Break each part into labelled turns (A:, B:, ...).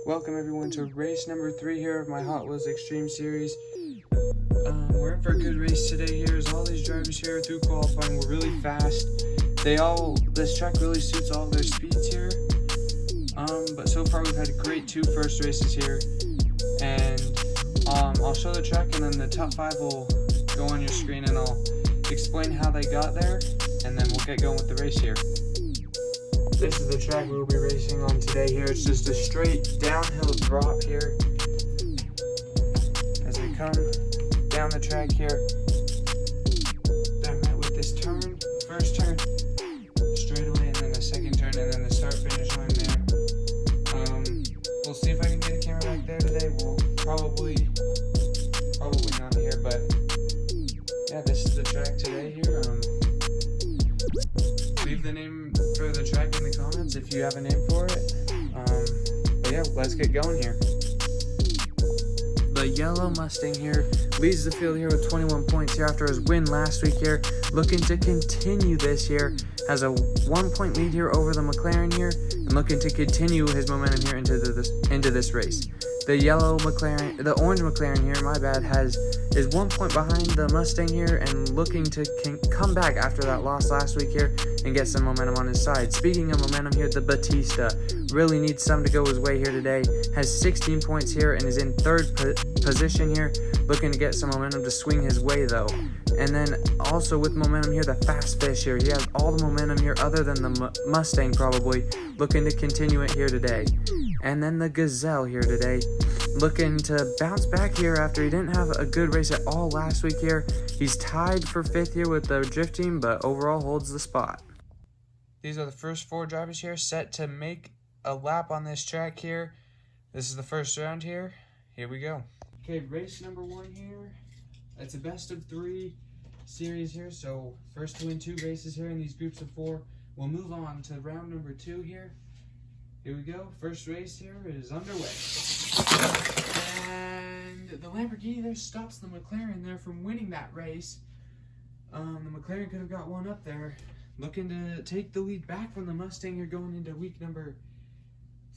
A: Welcome everyone to race number 3 here of my Hot Wheels Extreme Series. We're in for a good race today here as all these drivers here through qualifying were really fast. This track really suits all of their speeds here. But so far we've had great two first races here. And I'll show the track and then the top 5 will go on your screen and I'll explain how they got there. And then we'll get going with the race here. This is the track we'll be racing on today here. It's just a straight downhill drop here. As we come down the track here, they're met with this turn, the first turn, straight away, and then the second turn, and then the start-finish line there. We'll see if I can get a camera back there today. We'll probably not here, but yeah, this is the track today here. Leave the name for the track in the comments if you have a name for it. But yeah, let's get going here. The yellow Mustang here leads the field here with 21 points here after his win last week here. Looking to continue this here. Has a 1-point lead here over the McLaren here. And looking to continue his momentum here into this race. The orange McLaren here, my bad, is 1 point behind the Mustang here and looking to come back after that loss last week here and get some momentum on his side. Speaking of momentum here, the Batista really needs some to go his way here today. Has 16 points here and is in third position here, looking to get some momentum to swing his way though. And then also with momentum here, the Fast Fish here. He has all the momentum here other than the Mustang probably, looking to continue it here today. And then the Gazelle here today, looking to bounce back here after he didn't have a good race at all last week here. He's tied for 5th here with the drift team, but overall holds the spot. These are the first 4 drivers here set to make a lap on this track here. This is the first round here. Here we go. Okay, race number 1 here. It's a best of 3 series here, so first to win 2 races here in these groups of 4. We'll move on to round number 2 here. Here we go. First race here is underway. And the Lamborghini there stops the McLaren there from winning that race. The McLaren could have got one up there. Looking to take the lead back from the Mustang here going into week number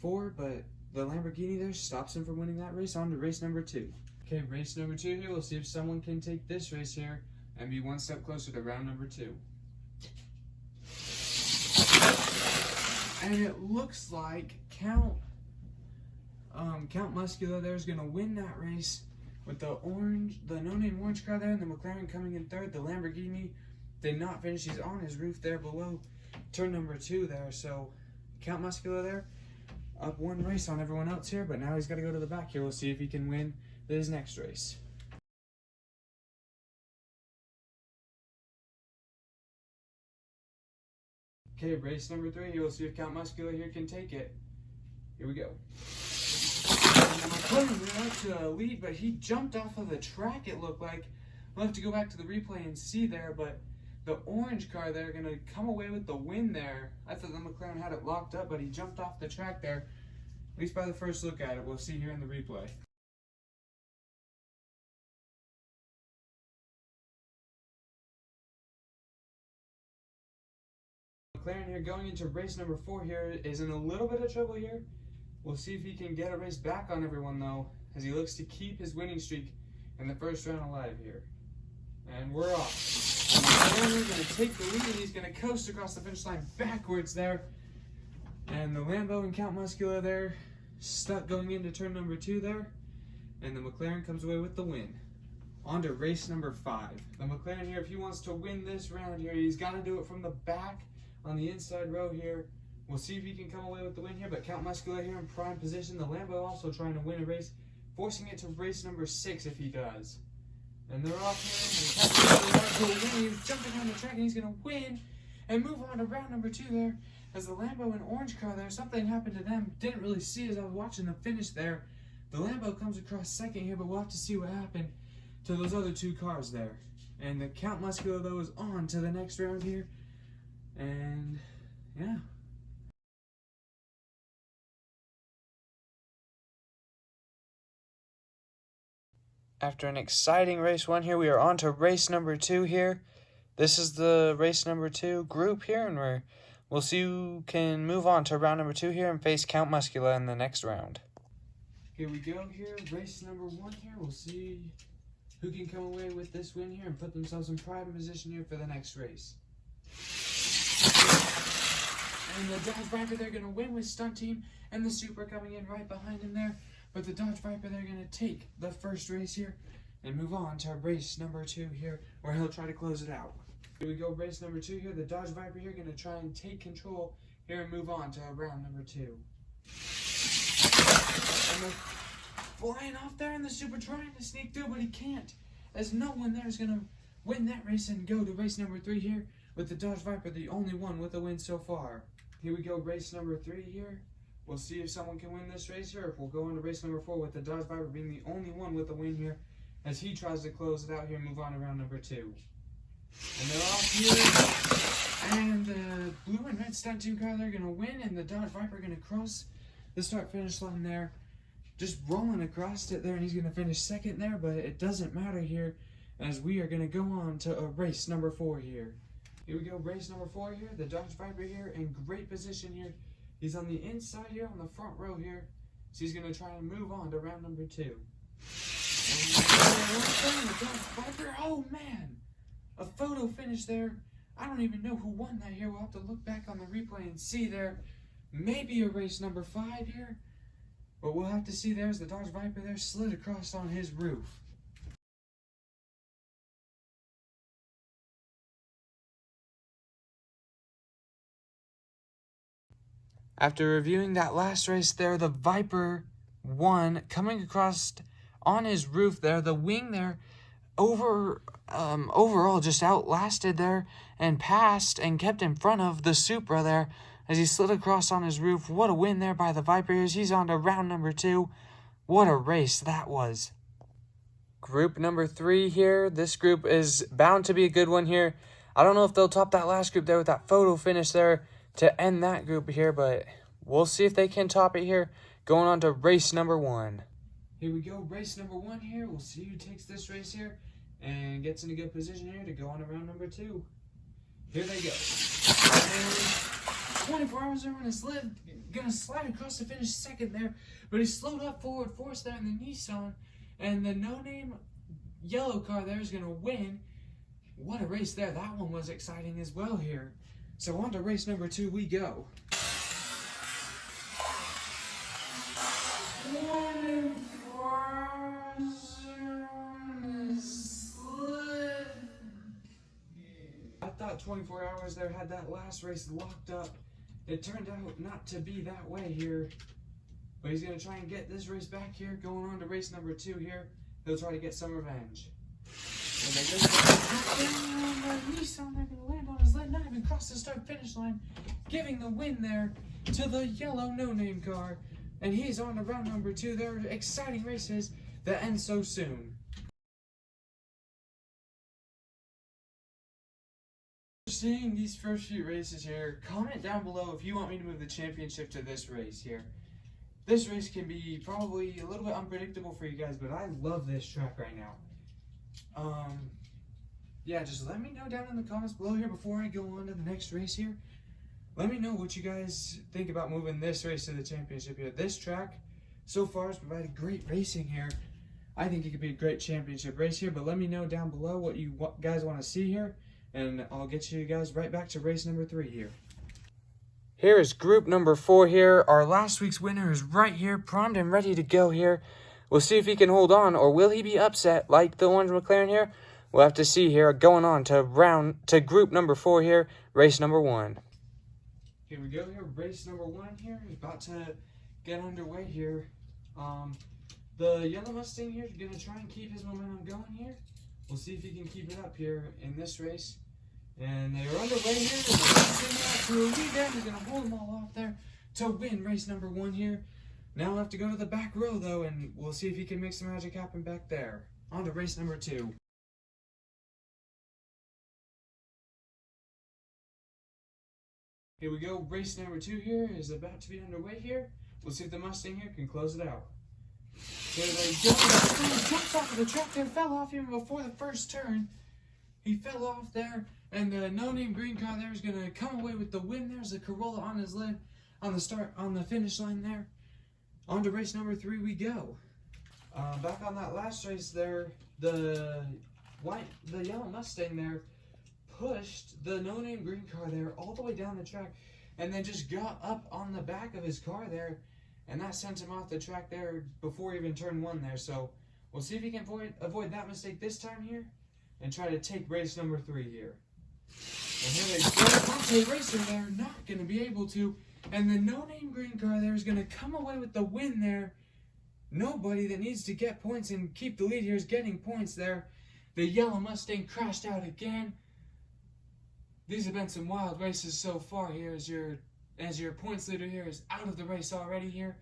A: 4, but the Lamborghini there stops him from winning that race. On to race number 2. Okay, race number 2 here. We'll see if someone can take this race here and be one step closer to round number 2. And it looks like Count Muscular there is going to win that race with the no-name orange car there and the McLaren coming in 3rd. The Lamborghini did not finish. He's on his roof there below turn number 2 there. So Count Muscular there up 1 race on everyone else here, but now he's got to go to the back here. We'll see if he can win his next race. Okay, race number 3. We'll see if Count Muscular here can take it. Here we go. McLaren went out to lead, but he jumped off of the track, it looked like. We'll have to go back to the replay and see there, but the orange car there going to come away with the win there. I thought the McLaren had it locked up, but he jumped off the track there. At least by the first look at it. We'll see here in the replay. McLaren here going into race number 4 here is in a little bit of trouble here. We'll see if he can get a race back on everyone though, as he looks to keep his winning streak in the first round alive here. And we're off. McLaren is going to take the lead and he's going to coast across the finish line backwards there. And the Lambo and Count Muscular there stuck going into turn number 2 there. And the McLaren comes away with the win. On to race number 5. The McLaren here, if he wants to win this round here, he's got to do it from the back on the inside row here. We'll see if he can come away with the win here, but Count Muscular here in prime position. The Lambo also trying to win a race, forcing it to race number 6 if he does. And they're off here, and Count Muscular wants to win. He's jumping on the track, and he's going to win and move on to round number 2 there. As the Lambo and orange car there, something happened to them. Didn't really see as I was watching the finish there. The Lambo comes across second here, but we'll have to see what happened to those other 2 cars there. And the Count Muscular, though, is on to the next round here. And yeah. After an exciting race 1 here, we are on to race number 2 here. This is the race number 2 group here, and we'll see who can move on to round number 2 here and face Count Muscular in the next round. Here we go here, race number 1 here. We'll see who can come away with this win here and put themselves in prime position here for the next race. And the Dodge Viper, they're going to win with Stunt Team and the Super coming in right behind him there. But the Dodge Viper, they're going to take the first race here and move on to race number 2 here, where he'll try to close it out. Here we go, race number 2 here. The Dodge Viper here going to try and take control here and move on to round number 2. And they're flying off there, and the Super trying to sneak through, but he can't, as no one there is going to win that race and go to race number 3 here, with the Dodge Viper the only one with a win so far. Here we go, race number 3 here. We'll see if someone can win this race here, if we'll go on to race number 4 with the Dodge Viper being the only one with a win here, as he tries to close it out here and move on to round number 2. And they're off here, and the blue and red Stunt Team car, they're going to win, and the Dodge Viper going to cross the start-finish line there, just rolling across it there, and he's going to finish second there, but it doesn't matter here, as we are going to go on to race number 4 here. Here we go, race number 4 here. The Dodge Viper here in great position here. He's on the inside here, on the front row here, so he's going to try and move on to round number 2. And the Dodge Viper, oh man, a photo finish there. I don't even know who won that here. We'll have to look back on the replay and see there. Maybe a race number 5 here, but we'll have to see. There's the Dodge Viper there, slid across on his roof. After reviewing that last race there, the Viper won, coming across on his roof there. The wing there overall just outlasted there and passed and kept in front of the Supra there as he slid across on his roof. What a win there by the Vipers. He's on to round number 2. What a race that was. Group number 3 here. This group is bound to be a good one here. I don't know if they'll top that last group there with that photo finish there to end that group here, but we'll see if they can top it here. Going on to race number 1. Here we go, race number 1 here. We'll see who takes this race here and gets in a good position here to go on to round number 2. Here they go. And 24 hours there on his lid, gonna slide across to finish second there, but he slowed up forward force there in the Nissan, and the no-name yellow car there is gonna win. What a race there. That one was exciting as well here. So on to race number 2 we go. I thought 24 hours there had that last race locked up. It turned out not to be that way here. But he's going to try and get this race back here. Going on to race number 2 here. He'll try to get some revenge. And they go Nissan, they're going to land on his leg, not even cross the start-finish line, giving the win there to the yellow no-name car. And he's on to round number 2. There are exciting races that end so soon. Seeing these first few races here, comment down below if you want me to move the championship to this race here. This race can be probably a little bit unpredictable for you guys, but I love this track right now. Yeah, just let me know down in the comments below here before I go on to the next race here. Let me know what you guys think about moving this race to the championship here. This track so far has provided great racing here. I think it could be a great championship race here, but let me know down below what you guys want to see here, and I'll get you guys right back to race number 3 here. Here is group number 4 here. Our last week's winner is right here, primed and ready to go here. We'll see if he can hold on, or will he be upset like the ones McLaren here? We'll have to see here. Going on to group number 4 here, race number 1. Here we go here, race number 1 here. About to get underway here. The yellow Mustang here is going to try and keep his momentum going here. We'll see if he can keep it up here in this race. And they're underway here. He's going to hold them all off there to win race number 1 here. Now we'll have to go to the back row though, and we'll see if he can make some magic happen back there. On to race number 2. Here we go, race number 2 here is about to be underway here. We'll see if the Mustang here can close it out. Here they go, jumps off of the track there, fell off even before the first turn. He fell off there, and the no-name green car there is going to come away with the win. There's a Corolla on his lid on the finish line there. On to race number 3 we go. Back on that last race there, the yellow Mustang there pushed the no-name green car there all the way down the track, and then just got up on the back of his car there, and that sent him off the track there before even turn 1 there. So we'll see if he can avoid that mistake this time here, and try to take race number 3 here. And here they go. Monte Racer there, not going to be able to, and the no-name green car there is going to come away with the win there. Nobody that needs to get points and keep the lead here is getting points there. The yellow Mustang crashed out again. These have been some wild races so far here, as your points leader here is out of the race already here.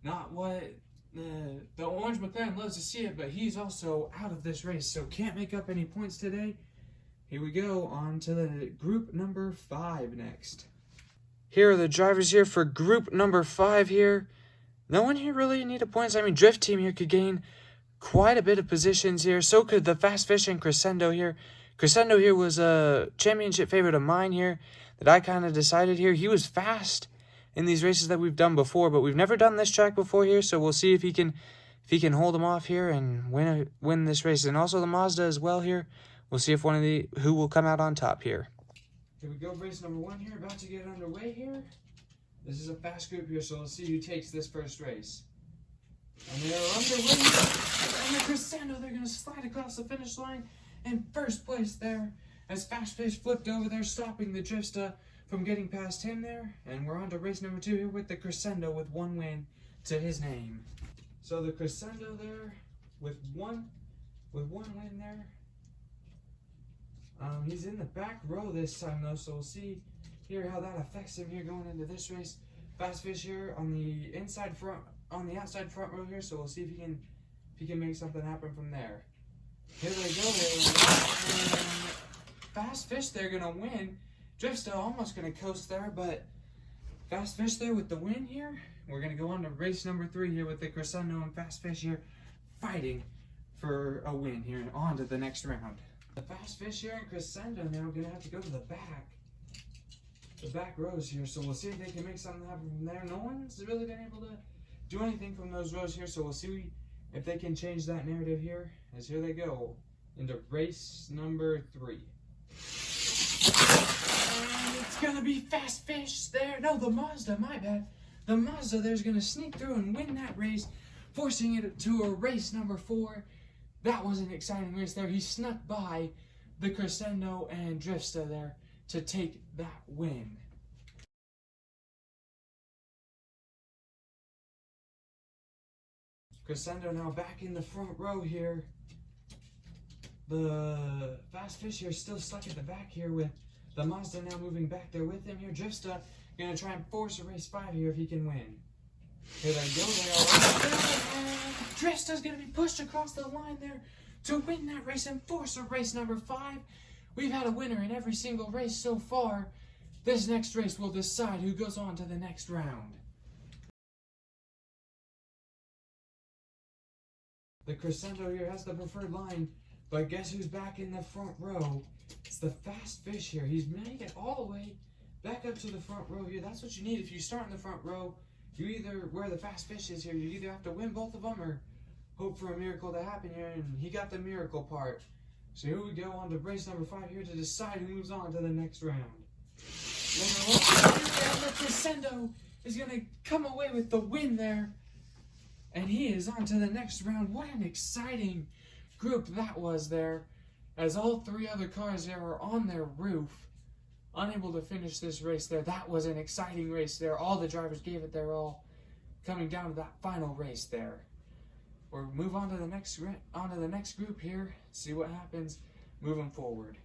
A: Not what the orange McLaren loves to see it, but he's also out of this race, so can't make up any points today. Here we go, on to the group number 5 next. Here are the drivers here for group number 5 here. No one here really needed points. I mean, Drift Team here could gain quite a bit of positions here. So could the Fast Fish and Crescendo here. Crescendo here was a championship favorite of mine here that I kind of decided here. He was fast in these races that we've done before, but we've never done this track before here, so we'll see if he can hold him off here and win this race. And also the Mazda as well here. We'll see if who will come out on top here. Here we go, race number 1 here, about to get underway here. This is a fast group here, so we'll see who takes this first race. And they're underway. And the Crescendo, they're going to slide across the finish line in first place there, as Fast Fish flipped over there, stopping the Drifter from getting past him there. And we're on to race number 2 here with the Crescendo with 1 win to his name. So the Crescendo there with one win there. He's in the back row this time though, so we'll see here how that affects him here going into this race. Fast Fish here on the outside front row here, so we'll see if he can make something happen from there. Here they go. Fast Fish, they're gonna win. Drifter almost gonna coast there, but Fast Fish there with the win here. We're gonna go on to race number 3 here with the Crescendo and Fast Fish here fighting for a win here and on to the next round. The Fast Fish here and Crescendo now are gonna have to go to the back rows here, so we'll see if they can make something happen from there. No one's really been able to do anything from those rows here, so we'll see if they can change that narrative here, as here they go into race number 3. And it's gonna be Fast Fish there. No, the Mazda, my bad. The Mazda there's gonna sneak through and win that race, forcing it to a race number 4. That was an exciting race there. He snuck by the Crescendo and Drifter there to take that win. Crescendo now back in the front row here. The Fast Fish here still stuck at the back here with the Mazda now moving back there with him here. Drifter gonna try and force a race 5 here if he can win. Here they go, they are Drifter's gonna be pushed across the line there to win that race and force a race number 5. We've had a winner in every single race so far. This next race will decide who goes on to the next round. The Crescendo here has the preferred line, but guess who's back in the front row? It's the Fast Fish here. He's made it all the way back up to the front row here. That's what you need. If you start in the front row, you either, where the Fast Fish is here, you either have to win both of them or hope for a miracle to happen here, and he got the miracle part. So here we go on to race number 5 here to decide who moves on to the next round. The Crescendo is going to come away with the win there, and he is on to the next round. What an exciting group that was there, as all 3 other cars there are on their roof, unable to finish this race there. That was an exciting race there. All the drivers gave it their all, coming down to that final race there. We'll move on to the next group here, see what happens moving forward.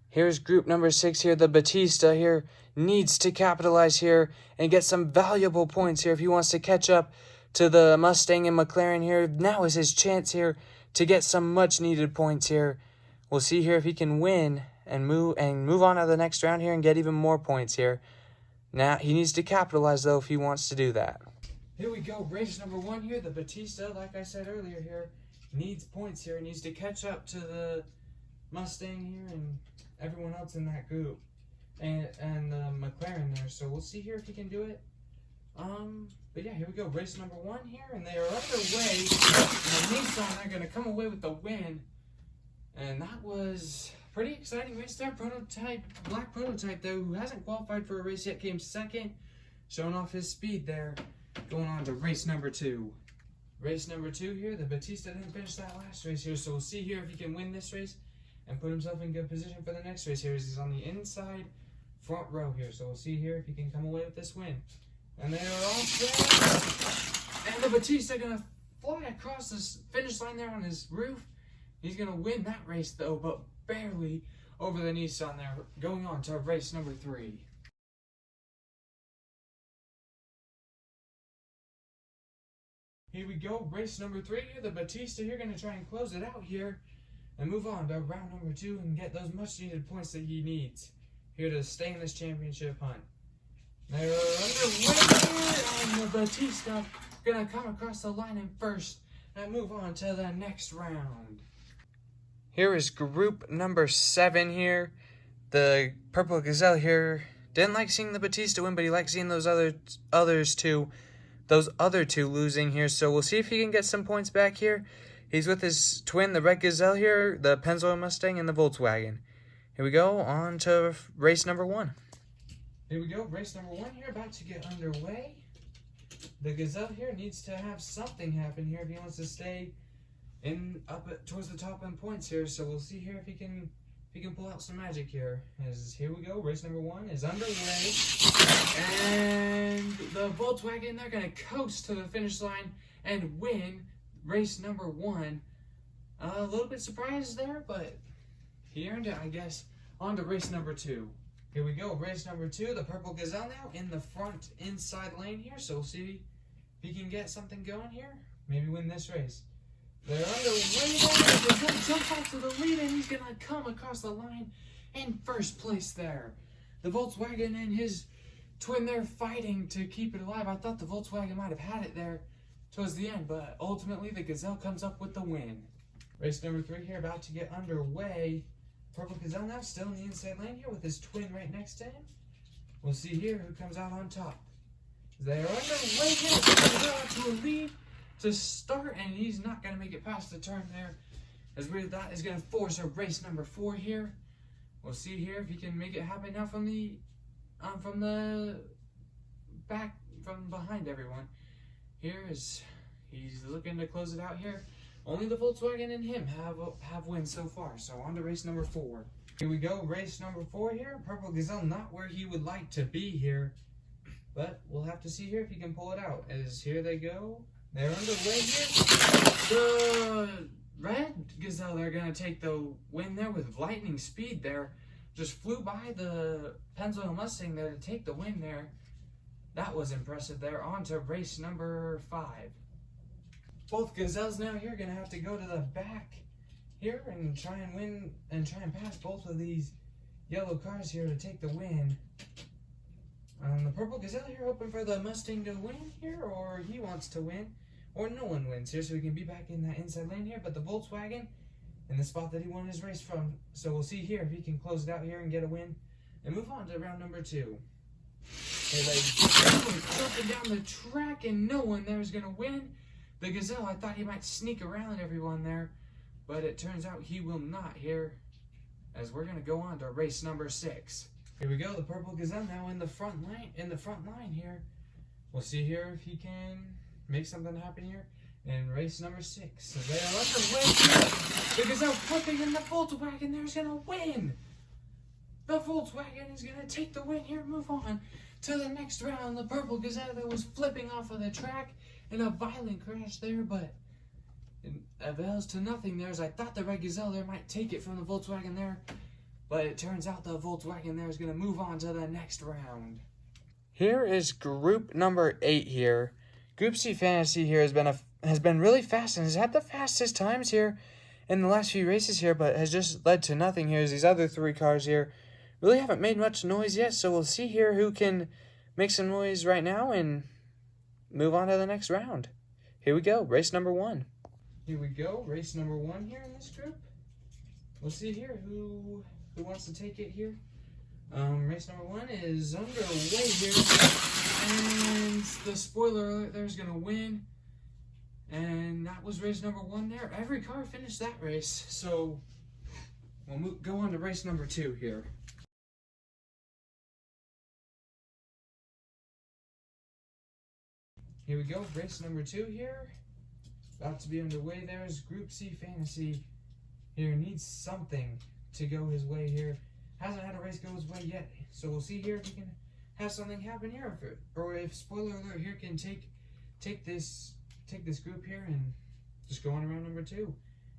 A: Here's group number 6 here. The Batista here needs to capitalize here and get some valuable points here if he wants to catch up to the Mustang and McLaren here. Now is his chance here to get some much needed points here. We'll see here if he can win and move on to the next round here and get even more points here. Now he needs to capitalize though if he wants to do that. Here we go, race number 1 here. The Batista, like I said earlier here, needs points here. Needs to catch up to the Mustang here and everyone else in that group. And the McLaren there. So we'll see here if he can do it. But yeah, here we go. Race number 1 here, and they are underway. And the Nissan, they're going to come away with the win. And that was a pretty exciting race there. Black Prototype, though, who hasn't qualified for a race yet, came second, showing off his speed there. Going on to race number 2. Race number 2 here, the Batista didn't finish that last race here, so we'll see here if he can win this race and put himself in good position for the next race here. He's on the inside front row here, so we'll see here if he can come away with this win. And they are all set. And the Batista gonna fly across this finish line there on his roof. He's gonna win that race though, but barely over the Nissan there. Going on to race number 3. Here we go, race number 3 here. The Batista here gonna try and close it out here and move on to round number 2 and get those much needed points that he needs here to stay in this championship hunt. They're underway, and the Batista gonna come across the line in first and move on to the next round. Here is group number 7 here. The Purple Gazelle here didn't like seeing the Batista win, but he liked seeing those other two losing here. So we'll see if he can get some points back here. He's with his twin, the Red Gazelle here, the Pennzoil Mustang, and the Volkswagen. Here we go, on to race number 1. Here we go, race number 1 here, about to get underway. The Gazelle here needs to have something happen here if he wants to stay towards the top end points here. So we'll see here if he can pull out some magic here. Here we go, race number 1 is underway. And the Volkswagen, they're gonna coast to the finish line and win race number 1. A little bit surprised there, but he earned it, I guess. On to race number 2. Here we go, race number 2. The Purple Gazelle now in the front inside lane here. So we'll see if he can get something going here. Maybe win this race. They're underway there. The Gazelle jumps out to the lead and he's gonna come across the line in first place there. The Volkswagen and his twin there fighting to keep it alive. I thought the Volkswagen might have had it there towards the end, but ultimately the Gazelle comes up with the win. Race number 3 here, about to get underway. Purple Gazelle now still in the inside lane here with his twin right next to him. We'll see here who comes out on top. They are underway here. Gazelle to a lead to start, and he's not going to make it past the turn there. As weird that is going to force a race number 4 here. We'll see here if he can make it happen now from the back, from behind everyone. He's looking to close it out here. Only the Volkswagen and him have wins so far. So on to race number 4. Here we go, race number 4 here. Purple Gazelle not where he would like to be here, but we'll have to see here if he can pull it out. As here they go, they're underway here. The Red Gazelle, they're gonna take the win there with lightning speed there. Just flew by the Pennzoil Mustang there to take the win there. That was impressive there. On to race number 5. Both Gazelles now here are going to have to go to the back here and try and win and try and pass both of these yellow cars here to take the win. The Purple Gazelle here hoping for the Mustang to win here, or he wants to win, or no one wins here, so he can be back in that inside lane here. But the Volkswagen in the spot that he won his race from. So we'll see here if he can close it out here and get a win and move on to round number 2. Here they jumping down the track and no one there is going to win. The Gazelle, I thought he might sneak around everyone there, but it turns out he will not here, as we're going to go on to race number 6. Here we go, the Purple Gazelle now in the front line here. We'll see here if he can make something happen here in race number 6. So they are underway. The Gazelle flipping in the Volkswagen there's going to win. The Volkswagen is going to take the win here, move on to the next round. The Purple Gazelle that was flipping off of the track in a violent crash there, but it avails to nothing there, as I thought the Red Gazelle there might take it from the Volkswagen there, but it turns out the Volkswagen there is going to move on to the next round. Here is group number 8 here. Group C Fantasy here has been really fast and has had the fastest times here in the last few races here, but has just led to nothing here, as these other 3 cars here really haven't made much noise yet. So we'll see here who can make some noise right now and move on to the next round. Here we go, race number 1. Here we go, race number 1 here in this group. We'll see here who wants to take it here. Race number 1 is underway here, and the spoiler alert there's gonna win, and that was race number 1 there. Every car finished that race, so we'll go on to race number 2 here. Here we go, race number 2 here, about to be underway. There's Group C Fantasy here, needs something to go his way here. Hasn't had a race go his way yet, so we'll see here if he can have something happen here, or if spoiler alert here can take this group here and just go on around number 2.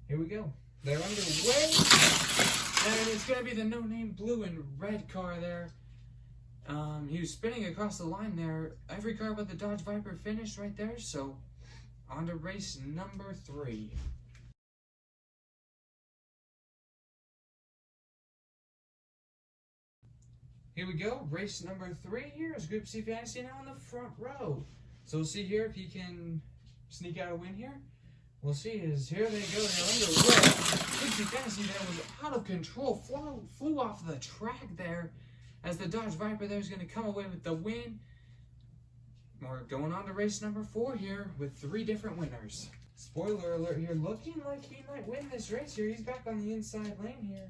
A: Here we go. They're underway, and it's gonna be the no-name blue and red car there. He was spinning across the line there. Every car but the Dodge Viper finished right there. So on to race number 3. Here we go, race number 3 here is Group C Fantasy now in the front row. So we'll see here if he can sneak out a win here. We'll see as here they go, they're underway. Group C Fantasy there was out of control, flew off the track there as the Dodge Viper there is going to come away with the win. We're going on to race number 4 here with 3 different winners. Spoiler alert here, looking like he might win this race here. He's back on the inside lane here.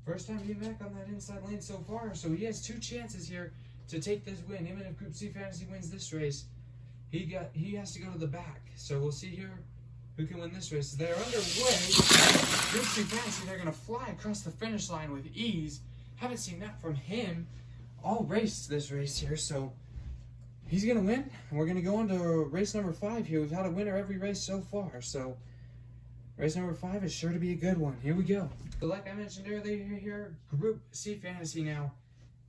A: First time being back on that inside lane so far, so he has 2 chances here to take this win. Even if Group C Fantasy wins this race, he has to go to the back. So we'll see here who can win this race. They're underway. Group C Fantasy, they're going to fly across the finish line with ease. Haven't seen that from him all race this race here, so he's going to win. And we're going to go on to race number 5 here. We've had a winner every race so far, so race number 5 is sure to be a good one. Here we go. So like I mentioned earlier here, Group C Fantasy now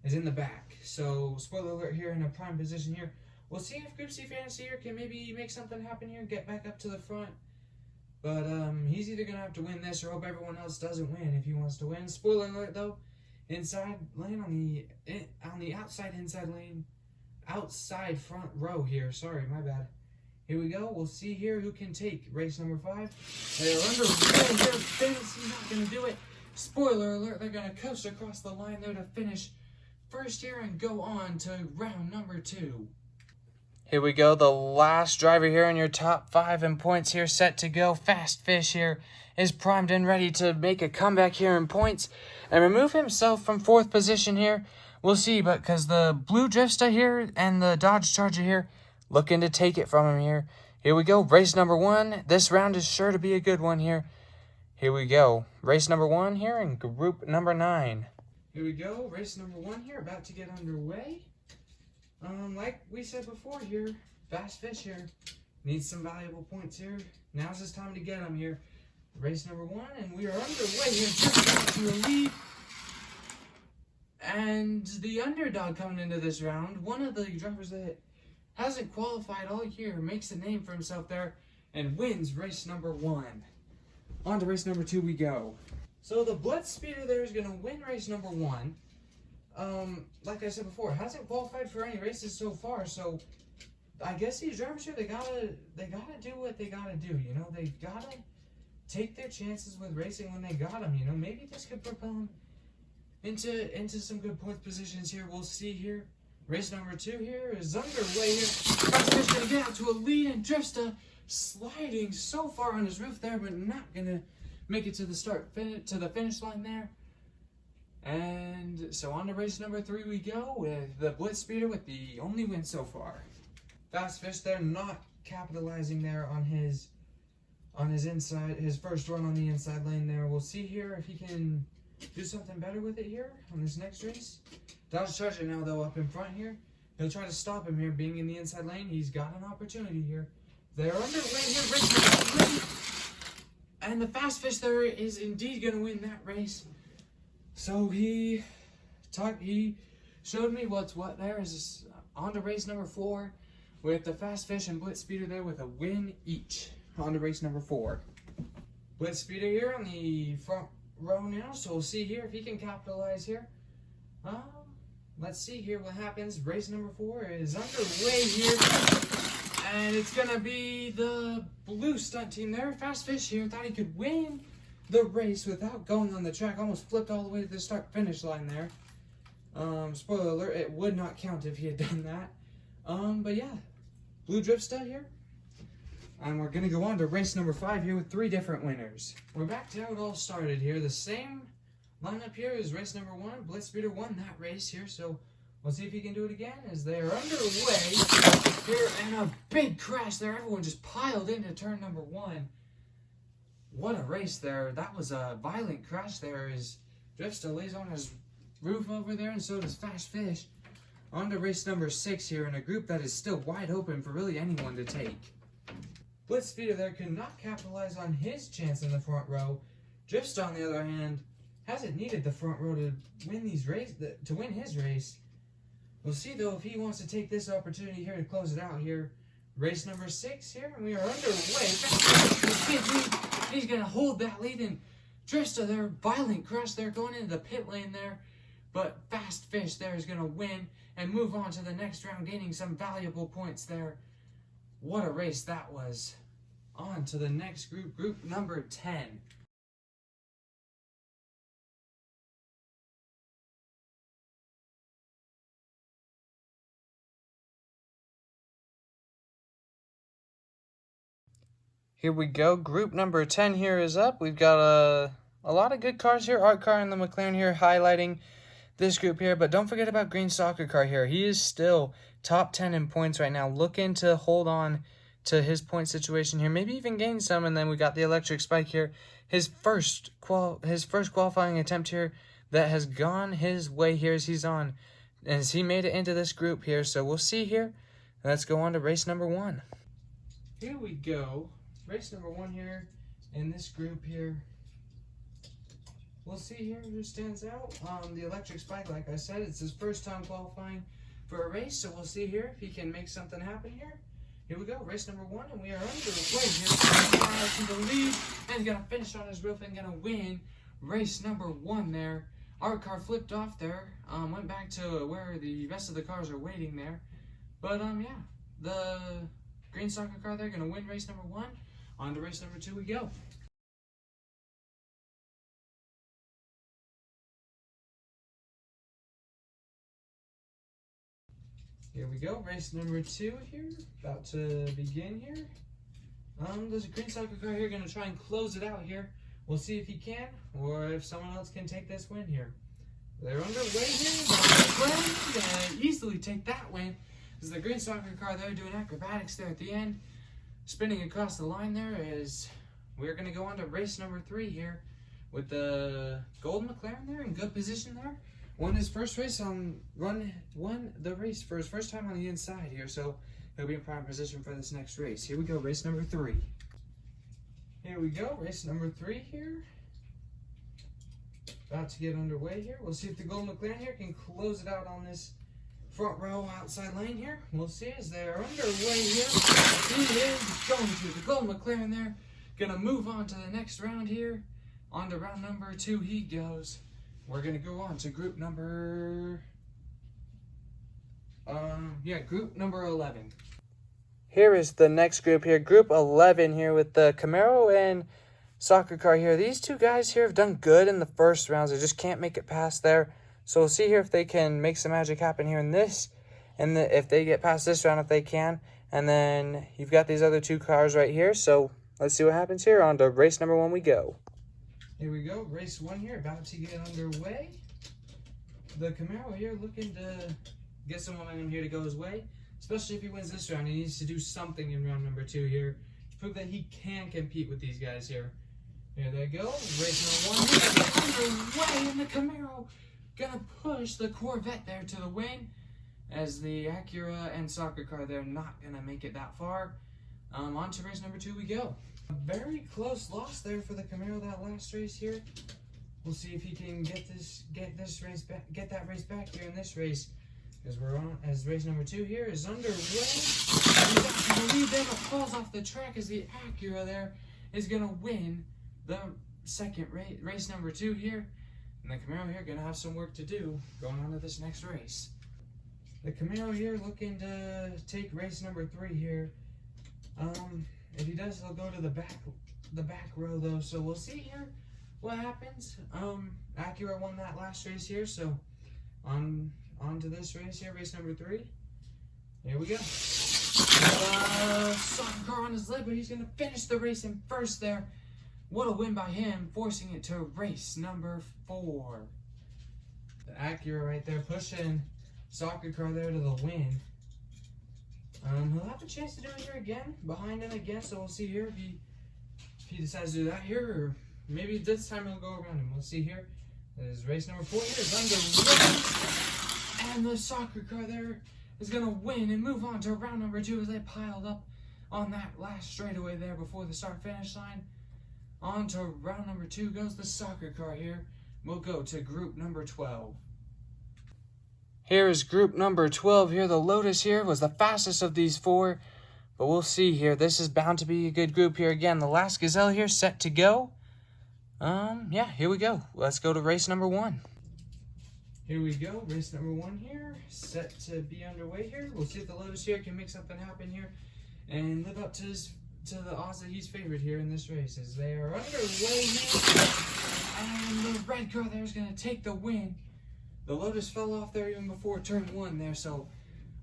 A: is in the back. So spoiler alert here in a prime position here. We'll see if Group C Fantasy here can maybe make something happen here and get back up to the front. But he's either going to have to win this or hope everyone else doesn't win if he wants to win. Spoiler alert though, inside lane on the outside inside lane, outside front row here. Sorry, my bad. Here we go. We'll see here who can take race number 5. They're underway here. Fantasy not going to do it. Spoiler alert, they're going to coast across the line there to finish first here and go on to round number 2. Here we go. The last driver here in your top 5 in points here set to go. Fast Fish here is primed and ready to make a comeback here in points and remove himself from 4th position here. We'll see, but because the blue Drifter here and the Dodge Charger here looking to take it from him here. Here we go, race number 1. This round is sure to be a good one here. Here we go, race number 1 here in group number 9. Here we go, race number 1 here, about to get underway. Like we said before here, Fast Fish here needs some valuable points here. Now's his time to get them here. Race number 1, and we are underway here, just to the lead. And the underdog coming into this round, one of the drivers that hasn't qualified all year, makes a name for himself there, and wins race number 1. On to race number 2 we go. So the Blitz Speeder there is going to win race number 1. Like I said before, hasn't qualified for any races so far, so I guess these drivers here, they gotta do what they gotta do, you know, they gotta take their chances with racing when they got them, you know, maybe this could propel them into some good points positions here. We'll see here. Race number 2 here is underway here. Fast Fish gonna get out to a lead, and Drifter sliding so far on his roof there, but not gonna make it to the finish line there. And so on to race number 3 we go with the Blitz Speeder with the only win so far. Fast Fish there not capitalizing there on his inside, his first run on the inside lane there. We'll see here if he can do something better with it here on this next race. Dodge Charger now though up in front here. He'll try to stop him here being in the inside lane. He's got an opportunity here. They're underway here, race number 3. And the Fast Fish there is indeed going to win that race. So he showed me what's what there. Is on to race number 4 with the Fast Fish and Blitz Speeder there with a win each. On to race number 4. Blitz Speeder here on the front row now, so we'll see here if he can capitalize here. Let's see here what happens. Race number 4 is underway here, and it's gonna be the blue stunt team there. Fast Fish here thought he could win the race without going on the track. Almost flipped all the way to the start-finish line there. Spoiler alert, it would not count if he had done that. But yeah, blue drift stud here. And we're going to go on to race number 5 here with 3 different winners. We're back to how it all started here. The same lineup here is race number 1. Blitzspeeder won that race here, so we'll see if he can do it again as they are underway here. And a big crash there. Everyone just piled into turn number 1. What a race there. That was a violent crash there as Drift still lays on his roof over there, and so does Fast Fish. On to race number 6 here in a group that is still wide open for really anyone to take. Blitzspeeder there could not capitalize on his chance in the front row. Drift, on the other hand, hasn't needed the front row to win his race. We'll see though if he wants to take this opportunity here to close it out here. Race number 6 here, and we are underway. He's gonna hold that lead, and Drifter there, violent crash there, going into the pit lane there. But Fast Fish there is gonna win and move on to the next round, gaining some valuable points there. What a race that was. On to the next group, group number 10. Here we go. Group number 10 here is up. We've got a lot of good cars here. Art Car and the McLaren here highlighting this group here. But don't forget about Green Soccer Car here. He is still top 10 in points right now. Looking to hold on to his point situation here. Maybe even gain some. And then we got the Electric Spike here. His first qualifying attempt here that has gone his way here as he made it into this group here. So we'll see here. Let's go on to race number 1. Here we go. Race number 1 here in this group here. We'll see here who stands out. The Electric Spike, like I said, it's his first time qualifying for a race, so we'll see here if he can make something happen here. Here we go, race number 1, and we are underway here. To the lead, and he's gonna finish on his roof and gonna win race number 1 there. Our car flipped off there, went back to where the rest of the cars are waiting there. But yeah, the Green Soccer Car there gonna win race number 1. On to race number 2 we go. Here we go, race number 2 here, about to begin here. There's a Green Soccer Car here, gonna try and close it out here. We'll see if he can, or if someone else can take this win here. They're underway here, gonna easily take that win. This is the Green Soccer Car there doing acrobatics there at the end. Spinning across the line there is, we're going to go on to race number 3 here with the gold McLaren there in good position there. Won his first race won the race for his first time on the inside here, so he'll be in prime position for this next race. Here we go, race number 3. Here we go, race number 3 here. About to get underway here. We'll see if the gold McLaren here can close it out on this front row outside lane here. We'll see as they're underway here. He is going to the gold McLaren there. Gonna move on to the next round here. On to round number 2 he goes. We're gonna go on to group number group number 11. Here is the next group here, group 11 here with the Camaro and Soccer Car here. These two guys here have done good in the first rounds. They just can't make it past there. So we'll see here if they can make some magic happen here in this, and if they get past this round, if they can. And then you've got these other 2 cars right here. So let's see what happens here. On to race number 1 we go. Here we go, race 1 here, about to get underway. The Camaro here looking to get some momentum here to go his way, especially if he wins this round. He needs to do something in round number 2 here to prove that he can compete with these guys here. Here they go, race number 1 here, underway in the Camaro. Gonna push the Corvette there to the win, as the Acura and Soccer Car there not gonna make it that far. On to race number 2 we go. A very close loss there for the Camaro that last race here. We'll see if he can get that race back here in this race, as race number 2 here is underway. I believe that falls off the track as the Acura there is gonna win the second race number 2 here. And the Camaro here gonna have some work to do going on to this next race. The Camaro here looking to take race number 3 here. If he does, he'll go to the back row though. So we'll see here what happens. Acura won that last race here, so on to this race here, race number 3. Here we go. Soccer car on his lid, but he's going to finish the race in first there. What a win by him, forcing it to race number 4. The Acura right there pushing soccer car there to the win. He'll have a chance to do it here again, behind him again, so we'll see here if he decides to do that here, or maybe this time he'll go around him. We'll see here. This is race number 4 here is underway. And the soccer car there is going to win and move on to round number 2 as they piled up on that last straightaway there before the start-finish line. On to round number 2 goes the soccer car here. We'll go to group number 12. Here is group number 12 here. The Lotus here was the fastest of these 4. But we'll see here. This is bound to be a good group here again. The last Gazelle here set to go. Yeah, here we go. Let's go to race number 1. Here we go. Race number 1 here. Set to be underway here. We'll see if the Lotus here can make something happen here and live up to the odds that he's favored here in this race as they are underway here. And the red car there is going to take the win. The Lotus fell off there even before turn 1 there, so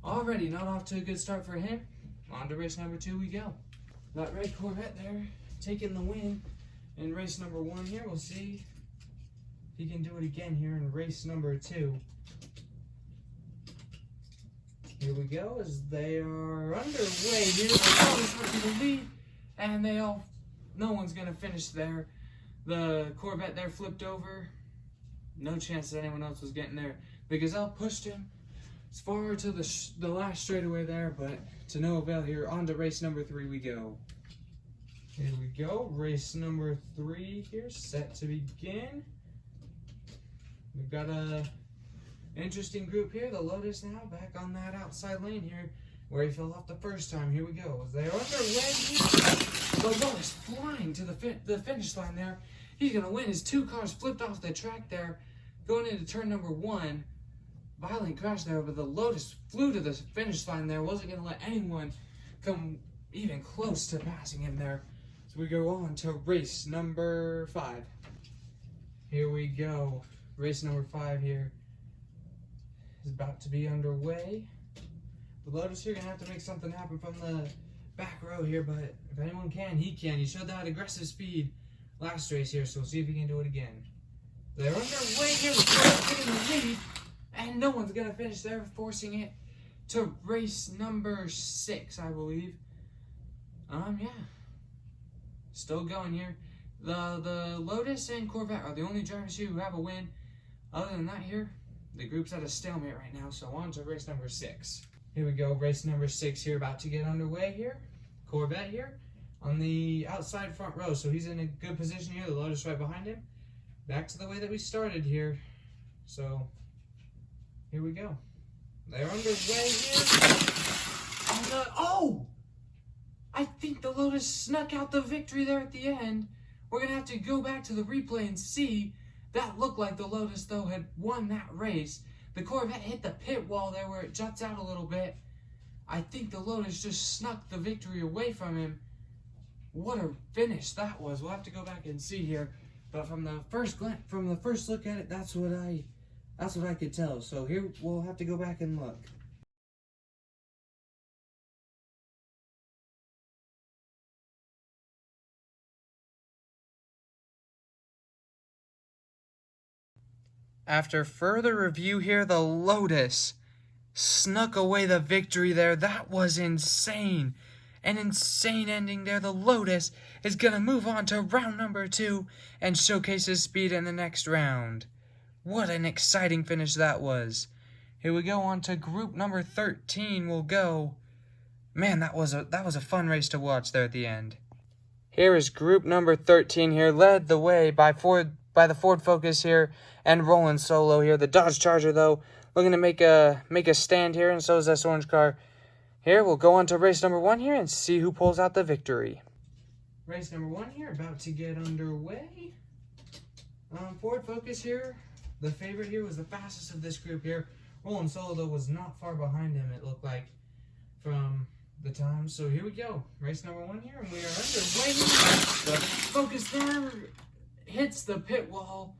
A: already not off to a good start for him. On to race number 2 we go. That red Corvette there taking the win in race number 1 here. We'll see if he can do it again here in race number 2. Here we go as they are underway here. The Lotus are to the lead, and no one's going to finish there. The Corvette there flipped over. No chance that anyone else was getting there. The Gazelle pushed him as far to the last straightaway there, but to no avail here. On to race number 3 we go. Here we go. Race number 3 here, set to begin. We've got a interesting group here. The Lotus now back on that outside lane here where he fell off the first time. Here we go. As they're underway here. The Lotus flying to the finish line there. He's going to win. His 2 cars flipped off the track there. Going into turn number 1. Violent crash there, but the Lotus flew to the finish line there. Wasn't going to let anyone come even close to passing him there. So we go on to race number 5. Here we go. Race number 5 here is about to be underway. The Lotus here going to have to make something happen from the back row here, but if anyone can, he can. He showed that aggressive speed last race here, so we'll see if he can do it again. They're underway here with getting the lead, and no one's going to finish there, forcing it to race number 6, I believe. Yeah. Still going here. The Lotus and Corvette are the only drivers here who have a win. Other than that here, the group's at a stalemate right now, so on to race number 6. Here we go, race number 6 here, about to get underway here. Corvette here on the outside front row, so he's in a good position here. The Lotus right behind him. Back to the way that we started here. So, here we go. They're underway here. Oh! I think the Lotus snuck out the victory there at the end. We're going to have to go back to the replay and see. That looked like the Lotus, though, had won that race. The Corvette hit the pit wall there where it juts out a little bit. I think the Lotus just snuck the victory away from him. What a finish that was. We'll have to go back and see here. But from the first look at it, that's what I could tell. So here we'll have to go back and look. After further review here, the Lotus snuck away the victory there. That was insane. An insane ending there. The Lotus is going to move on to round number 2 and showcase his speed in the next round. What an exciting finish that was. Here we go on to group number 13. We'll go. Man, that was a fun race to watch there at the end. Here is group number 13 here, led the way by the Ford Focus here and rolling solo here. The Dodge Charger, though, looking to make a stand here, and so is this orange car. Here, we'll go on to race number 1 here and see who pulls out the victory. Race number 1 here, about to get underway. Ford Focus here, the favorite here, was the fastest of this group here. Rolling Solo, though, was not far behind him, it looked like, from the time. So here we go. Race number 1 here, and we are underway. The Focus there hits the pit wall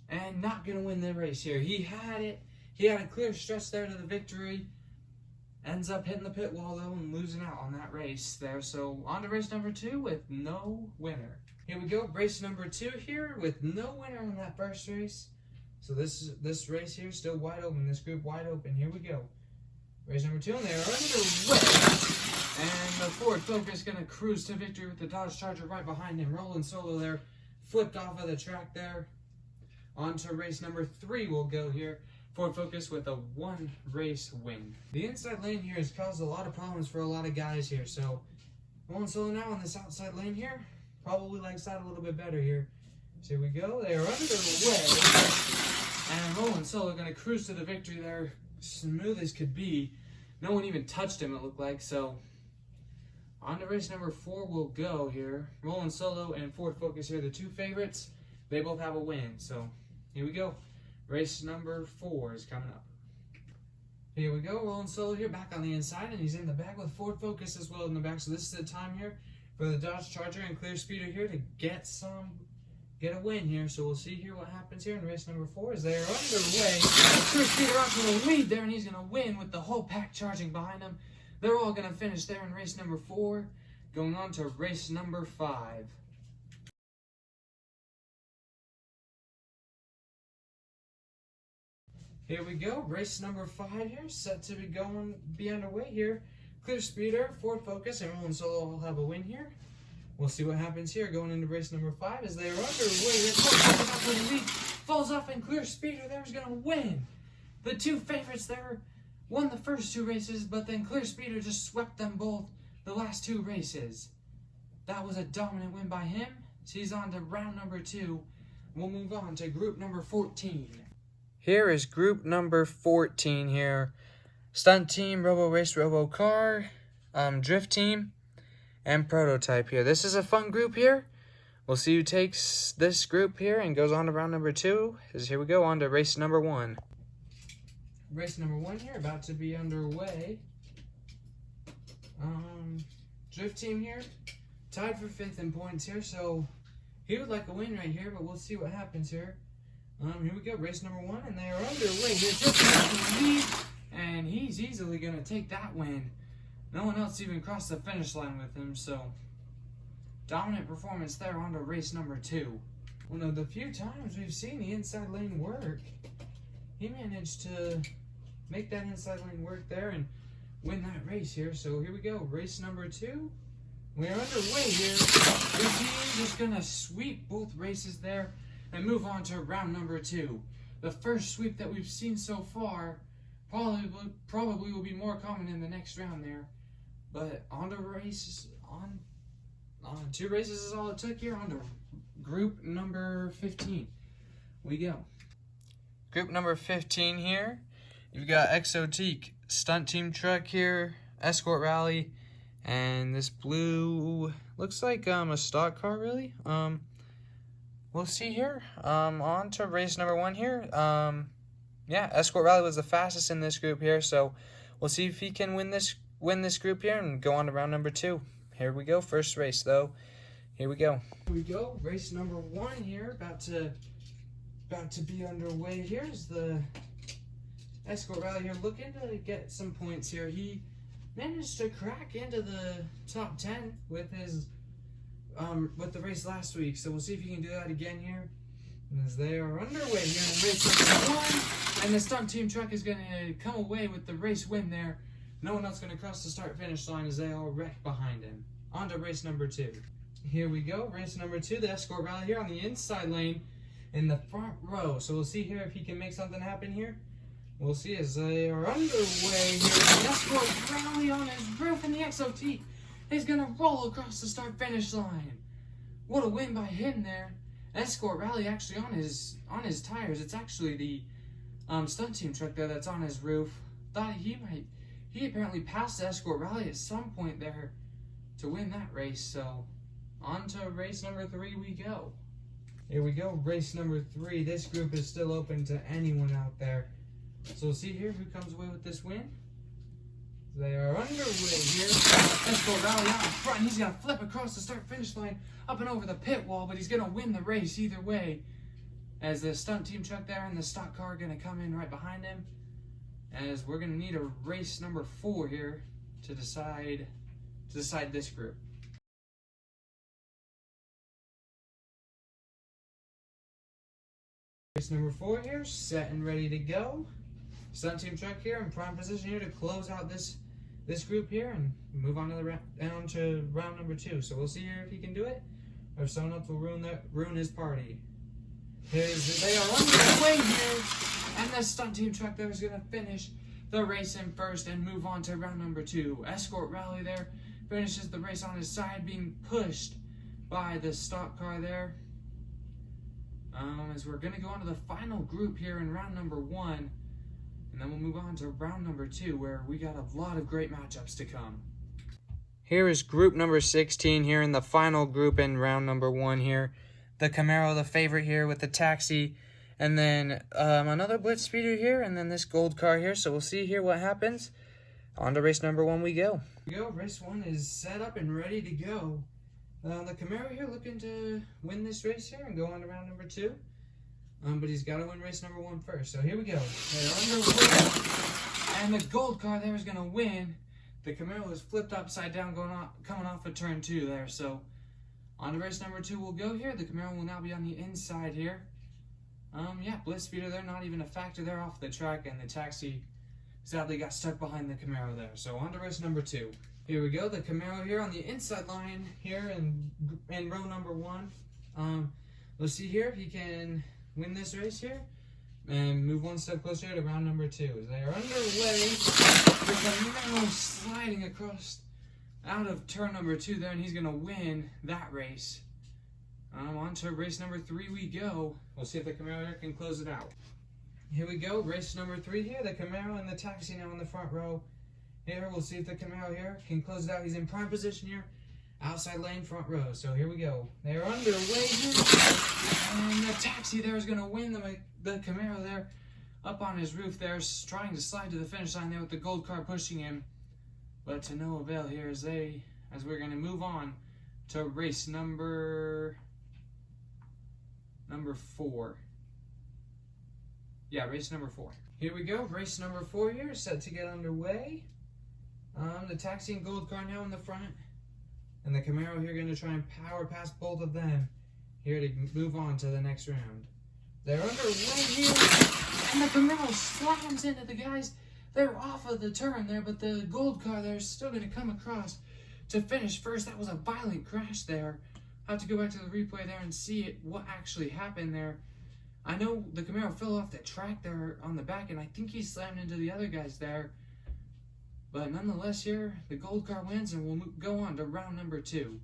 A: and not going to win the race here. He had it. He had a clear stretch there to the victory. Ends up hitting the pit wall, though, and losing out on that race there. So, on to race number 2 with no winner. Here we go, race number 2 here with no winner in that first race. So, this race here is still wide open. This group wide open. Here we go. Race number 2, and they are underway. And the Ford Focus going to cruise to victory with the Dodge Charger right behind him. Rolling solo there. Flipped off of the track there. On to race number 3 we'll go here. Ford Focus with a 1-race win. The inside lane here has caused a lot of problems for a lot of guys here. So, rolling solo now on this outside lane here. Probably likes that a little bit better here. So here we go. They are underway. And rolling solo going to cruise to the victory there. Smooth as could be. No one even touched him, it looked like. So, on to race number 4 we'll go here. Rolling solo and Ford Focus here, the 2 favorites. They both have a win. So, here we go. Race number 4 is coming up. Here we go, rolling solo here, back on the inside, and he's in the back with Ford Focus as well in the back. So this is the time here for the Dodge Charger and Clear Speeder here to get a win here. So we'll see here what happens here in race number 4 as they are underway. Clear Speeder out to the lead there, and he's going to win with the whole pack charging behind him. They're all going to finish there in race number 4, going on to race number 5. Here we go, race number 5 here, set to be underway here. Clear Speeder, Ford Focus, and Rolling Solo will have a win here. We'll see what happens here going into race number 5 as they are underway here. Falls off and Clear Speeder there's going to win. The 2 favorites there won the first 2 races, but then Clear Speeder just swept them both the last 2 races. That was a dominant win by him. So he's on to round number 2. We'll move on to group number 14. Here is group number 14 here. Stunt Team, Robo Race, Robo Car, Drift Team, and Prototype here. This is a fun group here. We'll see who takes this group here and goes on to round number 2. Here we go, on to race number 1. Race number 1 here, about to be underway. Drift Team here, tied for 5th in points here, so he would like a win right here, but we'll see what happens here. Here we go, race number 1, and they are underway. Here, just lead, and he's easily going to take that win. No one else even crossed the finish line with him, so dominant performance there on to race number 2. One of the few times we've seen the inside lane work, he managed to make that inside lane work there and win that race here. So here we go, race number 2. We're underway here. The team just going to sweep both races there and move on to round number 2. The first sweep that we've seen so far probably will be more common in the next round there. But on to races, on 2 races is all it took here. On to group number 15. We go. Group number 15 here. You've got Exotique, Stunt Team Truck here, Escort Rally, and this blue looks like a stock car really. We'll see here. On to race number 1 here. Yeah, Escort Rally was the fastest in this group here, so we'll see if he can win this group here and go on to round number 2. Here we go, first race though. Here we go. Here we go, race number 1 here, about to be underway. Here's the Escort Rally here, looking to get some points here. He managed to crack into the top 10 with his with the race last week, so we'll see if he can do that again here. As they are underway here in race number 1, and the Stunt Team Truck is going to come away with the race win there. No one else going to cross the start-finish line as they all wreck behind him. On to race number 2. Here we go, race number 2, the Escort Rally here on the inside lane in the front row. So we'll see here if he can make something happen here. We'll see as they are underway here. The Escort Rally on his roof, and the Exotique is going to roll across the start-finish line. What a win by him there. Escort Rally actually on his tires. It's actually the Stunt Team Truck there that's on his roof. Thought he apparently passed the Escort Rally at some point there to win that race. So on to race number 3 we go. Here we go, race number 3. This group is still open to anyone out there. So we'll see here who comes away with this win. They are underway here. Escort Rally out in front. He's going to flip across the start-finish line up and over the pit wall, but he's going to win the race either way. As the stunt team truck there and the stock car are going to come in right behind him. As we're going to need a race number 4 here to decide this group. Race number 4 here, set and ready to go. Stunt team truck here in prime position here to close out this group here and move on to down to round number 2. So we'll see here if he can do it, or if someone else will ruin his party. They are underway here, and the stunt team truck there is going to finish the race in first and move on to round number 2. Escort Rally there finishes the race on his side, being pushed by the stock car there. As we're going to go on to the final group here in round number 1, and then we'll move on to round number 2, where we got a lot of great matchups to come. Here is group number 16 here in the final group in round number 1 here. The Camaro, the favorite here with the taxi, and then another blitz speeder here, and then this gold car here. So we'll see here what happens. On to race number 1 we go. Race 1 is set up and ready to go. The Camaro here looking to win this race here and go on to round number 2. But he's got to win race number 1 first. So here we go. They're underway, and the gold car there is going to win. The Camaro is flipped upside down, coming off of turn 2 there. So on to race number 2 we'll go here. The Camaro will now be on the inside here. Yeah, blitz speeder there, not even a factor there off the track, and the taxi sadly got stuck behind the Camaro there. So on to race number 2. Here we go, the Camaro here on the inside line here in row number 1. Let's see here if he can win this race here and move one step closer to round number 2. As they are underway, with the Camaro sliding across out of turn number 2 there, and he's going to win that race. On to race number 3 we go. We'll see if the Camaro here can close it out. Here we go, race number 3 here. The Camaro and the taxi now in the front row. Here, we'll see if the Camaro here can close it out. He's in prime position here, outside lane, front row. So here we go. They're underway here, and the taxi there is going to win the Camaro there up on his roof there, trying to slide to the finish line there with the gold car pushing him. But to no avail here as we're going to move on to race number 4. Yeah, race number 4. Here we go, race number 4 here, set to get underway. The taxi and gold car now in the front, and the Camaro here going to try and power past both of them here to move on to the next round. They're underway here, and the Camaro slams into the guys. They're off of the turn there, but the gold car there is still going to come across to finish first. That was a violent crash there. I have to go back to the replay there and see what actually happened there. I know the Camaro fell off the track there on the back, and I think he slammed into the other guys there. But nonetheless here, the gold car wins, and we'll go on to round number 2.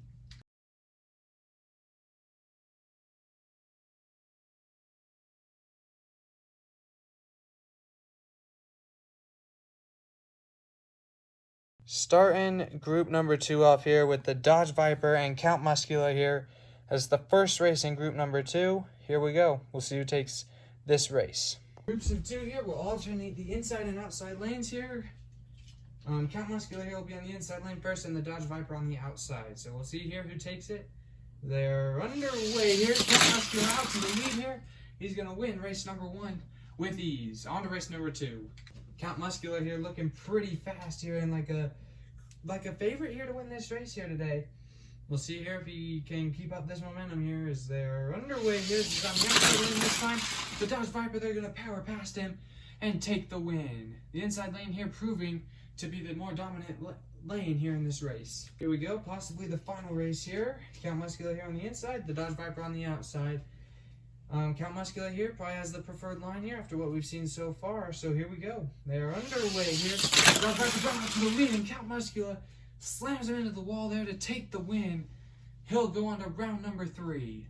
A: Starting group number 2 off here with the Dodge Viper and Count Muscular here as the first race in group number 2. Here we go. We'll see who takes this race. Groups of 2 here will alternate the inside and outside lanes here. Count Muscular here will be on the inside lane first, and the Dodge Viper on the outside. So we'll see here who takes it. They're underway here. Count Muscular out to the lead here. He's going to win race number 1 with ease. On to race number 2. Count Muscular here looking pretty fast here, and like a favorite here to win this race here today. We'll see here if he can keep up this momentum here as they're underway here. He's on the outside lane this time. The Dodge Viper, they're going to power past him and take the win. The inside lane here proving to be the more dominant lane here in this race. Here we go, possibly the final race here. Count Muscular here on the inside, the Dodge Viper on the outside. Count Muscular here probably has the preferred line here after what we've seen so far. So here we go. They are underway here. Dodge Viper going out to the lead, and Count Muscular slams him into the wall there to take the win. He'll go on to round number 3.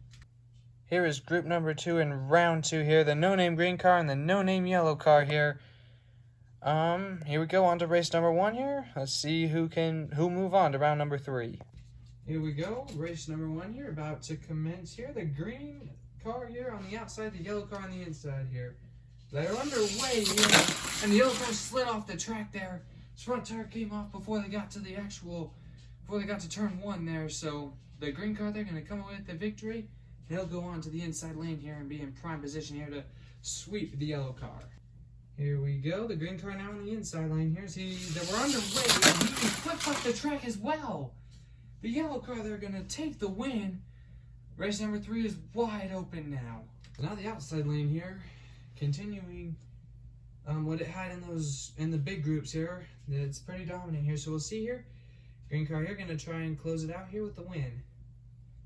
A: Here is group number 2 in round 2 here. The no-name green car and the no-name yellow car here. Here we go on to race number 1 here. Let's see who move on to round number 3. Here we go. Race number 1 here about to commence here. The green car here on the outside, the yellow car on the inside here. They're underway here, and the yellow car slid off the track there, his front tire came off before they got to turn one there. So the green car, they're going to come away with the victory. He'll go on to the inside lane here and be in prime position here to sweep the yellow car. Here we go. The green car now in the inside lane here. We're underway. He flips off the track as well. The yellow car, they're going to take the win. Race number 3 is wide open now. Now the outside lane here, continuing what it had in the big groups here. It's pretty dominant here. So we'll see here. Green car here going to try and close it out here with the win.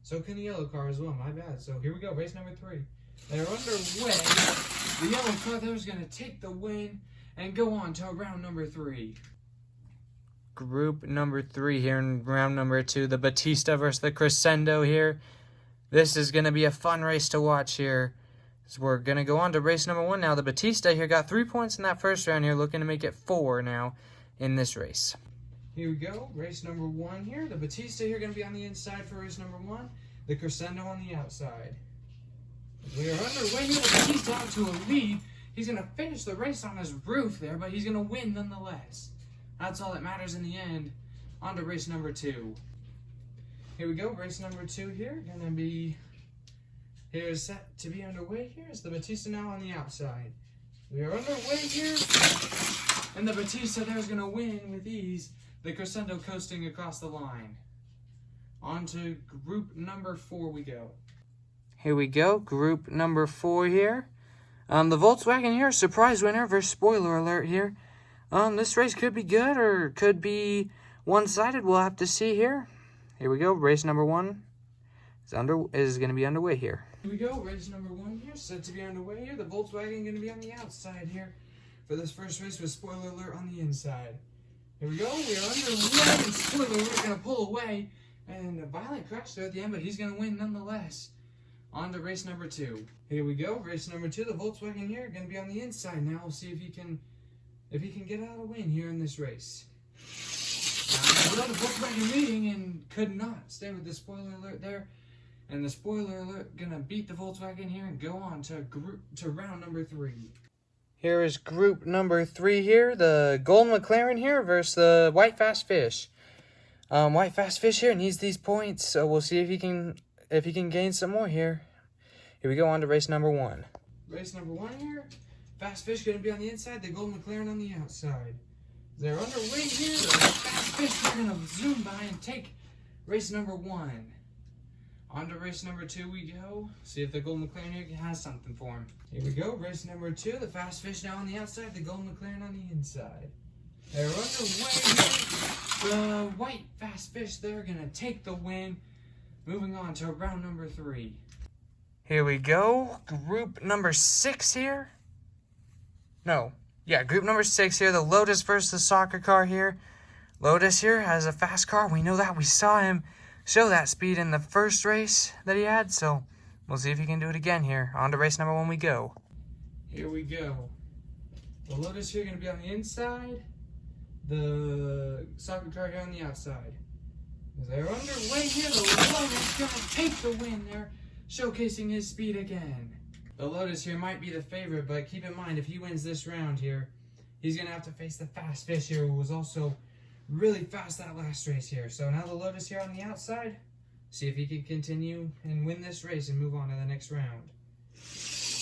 A: So can the yellow car as well. My bad. So here we go. Race number 3. They're underway. The yellow car there is going to take the win and go on to round number 3. Group number 3 here in round number 2. The Batista versus the Crescendo here. This is going to be a fun race to watch here. So we're going to go on to race number 1 now. The Batista here got 3 points in that first round here, looking to make it 4 now in this race. Here we go, race number 1 here. The Batista here going to be on the inside for race number 1. The Crescendo on the outside. We are underway here. The Batista out to a lead. He's going to finish the race on his roof there, but he's going to win nonetheless. That's all that matters in the end. On to race number 2. Here we go, race number 2 here. Going to be... Here's set to be underway here. It's the Batista now on the outside. We are underway here. And the Batista there's going to win with ease. The Crescendo coasting across the line. On to group number 4 we go. Here we go, group number 4 here. The Volkswagen here, surprise winner versus spoiler alert here. This race could be good or could be one-sided. We'll have to see here. Here we go, race number 1 is going to be underway here. Here we go, race number 1 here, set to be underway here. The Volkswagen going to be on the outside here for this first race with spoiler alert on the inside. Here we go, we are underway, and spoiler alert going to pull away, and a violent crash there at the end, but he's going to win nonetheless. On to race number 2. Here we go, race number 2, the Volkswagen here going to be on the inside now. We'll see if he can get out a win here in this race. Now, the Volkswagen leading and could not stay with the spoiler alert there. And the spoiler alert gonna beat the Volkswagen here and go on to round number 3. Here is group number 3 here. The Gold McLaren here versus the White Fast Fish. White Fast Fish here needs these points, so we'll see if he can gain some more here. Here we go on to race number 1. Race number 1 here. Fast Fish gonna be on the inside. The Gold McLaren on the outside. They're underway here. The Fast Fish are gonna zoom by and take race number 1. On to race number 2 we go. See if the Gold McLaren here has something for him. Here we go, race number 2. The Fast Fish now on the outside, the Gold McLaren on the inside. They're underway. The White Fast Fish, they're going to take the win. Moving on to round number 3. Here we go. Group number 6 here. Group number 6 here. The Lotus versus the soccer car here. Lotus here has a fast car. We know that. We saw him show that speed in the first race that he had, so we'll see if he can do it again here. On to race number 1 we go. Here we go. The Lotus here going to be on the inside. The soccer car here on the outside. They're underway here. The Lotus going to take the win there, showcasing his speed again. The Lotus here might be the favorite, but keep in mind, if he wins this round here, he's going to have to face the Fast Fish here, who was also really fast that last race here. So now the Lotus here on the outside. See if he can continue and win this race and move on to the next round.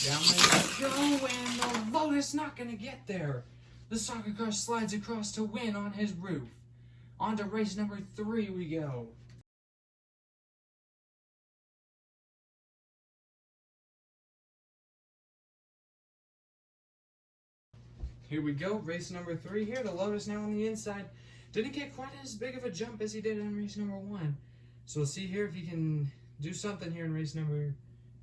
A: Down they go, and the Lotus not going to get there. The soccer car slides across to win on his roof. On to race number 3 we go. Here we go, race number 3 here. The Lotus now on the inside. Didn't get quite as big of a jump as he did in race number 1. So we'll see here if he can do something here in race number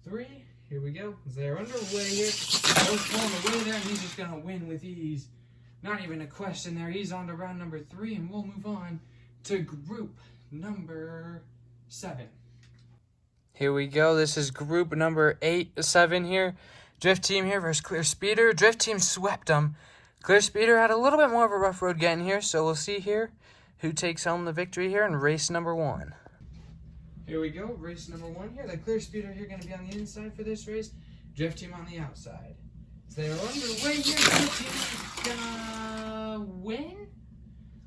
A: 3. Here we go. They're underway here. Both pulling away there, and he's just going to win with ease. Not even a question there. He's on to round number 3, and we'll move on to group number 7. Here we go. This is group number 7 here. Drift Team here versus Clear Speeder. Drift Team swept them. Clear Speeder had a little bit more of a rough road getting here, so we'll see here who takes home the victory here in race number 1. Here we go, race number 1 here. The Clear Speeder here going to be on the inside for this race. Drift Team on the outside. So they're underway here. Drift Team is going to win?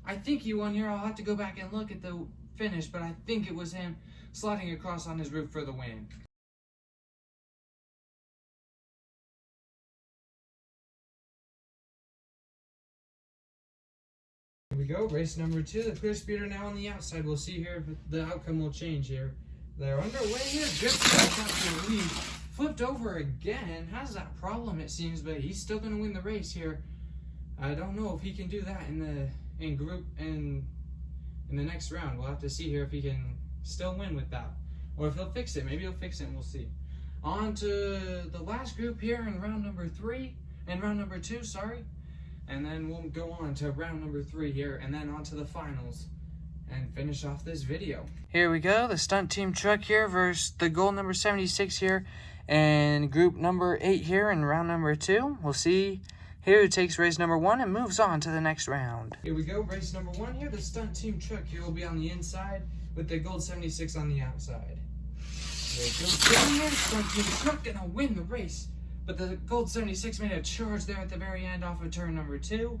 A: I think he won here. I'll have to go back and look at the finish, but I think it was him sliding across on his roof for the win. Here we go, race number 2. The clear speeder now on the outside. We'll see here if the outcome will change here. They're underway here. Just got the lead. Flipped over again. Has that problem, it seems, but he's still going to win the race here. I don't know if he can do that in the next round. We'll have to see here if he can still win with that, or if he'll fix it. Maybe he'll fix it, and we'll see. On to the last group here in round number 2, sorry. And then we'll go on to round number 3 here, and then on to the finals, and finish off this video. Here we go, the stunt team truck here versus the gold number 76 here, and group number 8 here in round number 2. We'll see here who takes race number 1 and moves on to the next round. Here we go, race number 1 here. The stunt team truck here will be on the inside with the gold 76 on the outside. There it goes down here. Stunt team truck gonna win the race. But the gold 76 made a charge there at the very end off of turn number 2.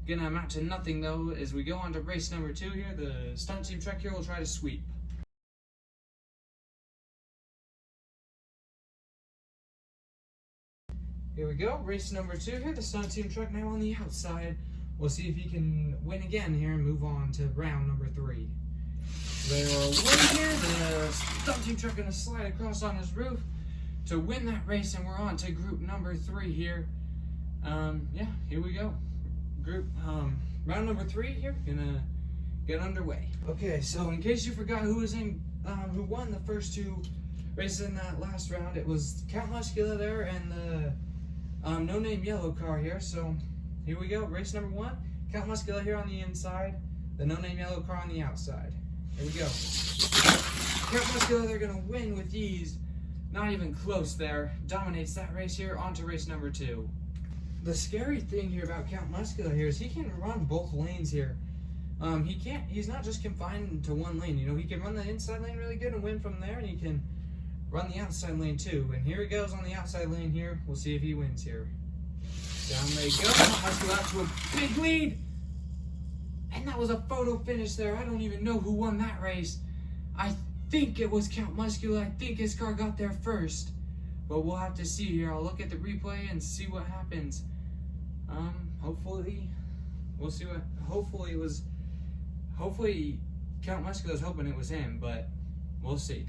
A: Gonna amount to nothing though as we go on to race number 2 here. The stunt team truck here will try to sweep. Here we go, race number 2 here. The stunt team truck now on the outside. We'll see if he can win again here and move on to round number 3. They're away here. The stunt team truck gonna slide across on his roof to win that race, and we're on to group number 3 here. Yeah, here we go. Round number 3 here, gonna get underway. Okay, so in case you forgot who who won the first 2 races in that last round, it was Count Muscula there and the no-name yellow car here. So here we go, race number 1. Count Muscula here on the inside, the no-name yellow car on the outside. Here we go. Count Muscula, they're gonna win with ease. Not even close there. Dominates that race here. On to race number 2. The scary thing here about Count Muscula here is he can run both lanes here. He's not just confined to one lane. You know, he can run the inside lane really good and win from there, and he can run the outside lane too. And here he goes on the outside lane here. We'll see if he wins here. Down they go. Muscula out to a big lead. And that was a photo finish there. I don't even know who won that race. I think it was Count Muscula. I think his car got there first, but we'll have to see here. I'll look at the replay and see what happens. Hopefully we'll see what. Hopefully Count Muscula's hoping it was him, but we'll see.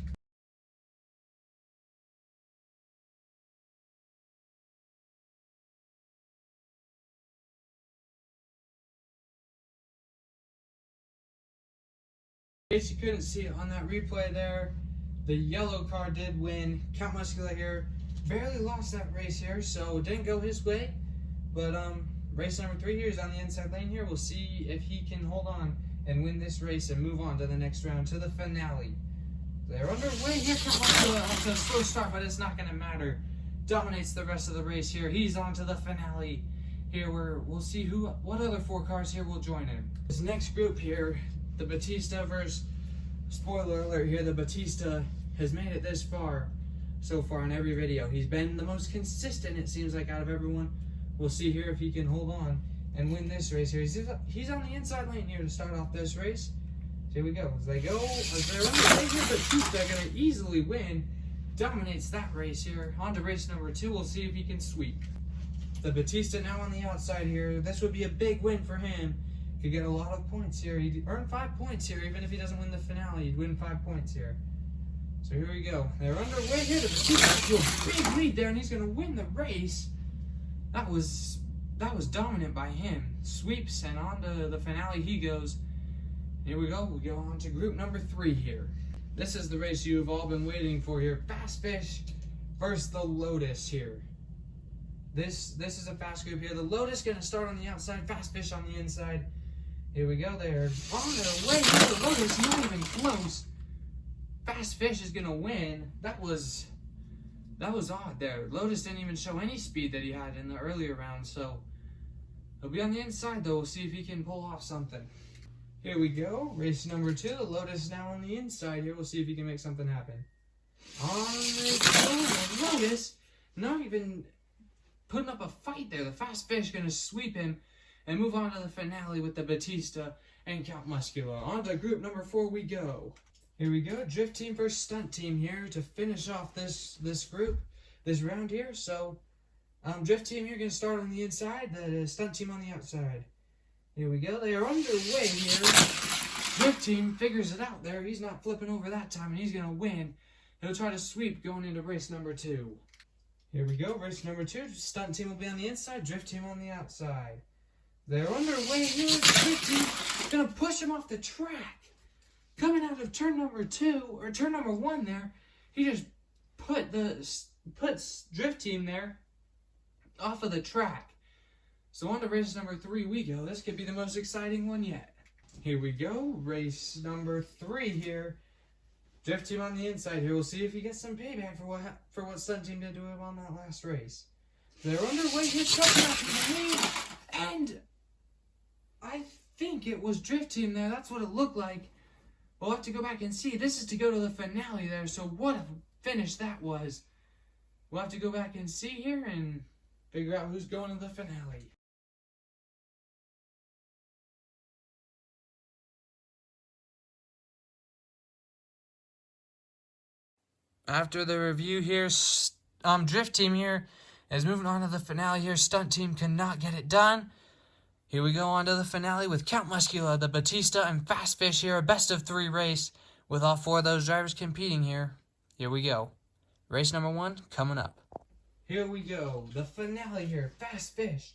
A: In case you couldn't see it on that replay there, the yellow car did win. Count Muscula here barely lost that race here, so it didn't go his way. But race number 3 here is on the inside lane here. We'll see if he can hold on and win this race and move on to the next round, to the finale. They're underway here. Count Muscula off to a slow start, but it's not going to matter. Dominates the rest of the race here. He's on to the finale here, where we'll see what other 4 cars here will join him. This next group here, the Batista versus, spoiler alert here, the Batista has made it this far so far in every video. He's been the most consistent, it seems like, out of everyone. We'll see here if he can hold on and win this race here. He's on the inside lane here to start off this race. So here we go. As they're underway here, Batista gonna easily win. Dominates that race here. On to race number 2. We'll see if he can sweep. The Batista now on the outside here. This would be a big win for him. Could get a lot of points here. He'd earn 5 points here. Even if he doesn't win the finale, he'd win 5 points here. So here we go. They're underway here. The Batista to a big lead there, and he's gonna win the race. That was dominant by him. Sweeps, and on to the finale he goes. Here we go. We go on to group number 3 here. This is the race you've all been waiting for here. Fast Fish versus the Lotus here. This is a fast group here. The Lotus gonna start on the outside. Fast Fish on the inside. Here we go. They're on their way here. The Lotus not even close. Fast Fish is gonna win. That was odd there. Lotus didn't even show any speed that he had in the earlier round, so he'll be on the inside though. We'll see if he can pull off something. Here we go. Race number 2. The Lotus now on the inside here. We'll see if he can make something happen. On they go. The Lotus not even putting up a fight there. The Fast Fish gonna sweep him and move on to the finale with the Batista and Count Muscula. On to group number 4 we go. Here we go, Drift Team versus Stunt Team here to finish off this group, this round here. So, Drift Team here going to start on the inside, the Stunt Team on the outside. Here we go, they are underway here. Drift Team figures it out there. He's not flipping over that time, and he's going to win. He'll try to sweep going into race number 2. Here we go, race number 2. Stunt Team will be on the inside, Drift Team on the outside. They're underway here. Drift Team going to push him off the track. Coming out of turn number 2, or turn number 1 there, he just puts Drift Team there off of the track. So on to race number 3 we go. This could be the most exciting one yet. Here we go, race number 3 here. Drift Team on the inside here. We'll see if he gets some payback for what Stunt Team did to him on that last race. They're underway here, coming up to the lead, and I think it was Drift Team there. That's what it looked like. We'll have to go back and see. This is to go to the finale there, so what a finish that was. We'll have to go back and see here and figure out who's going to the finale. After the review here, Drift Team here is moving on to the finale here. Stunt Team cannot get it done. Here we go on to the finale with Count Muscula, the Batista, and Fast Fish here. A best of 3 race with all 4 of those drivers competing here. Here we go. Race number 1 coming up. Here we go. The finale here. Fast Fish,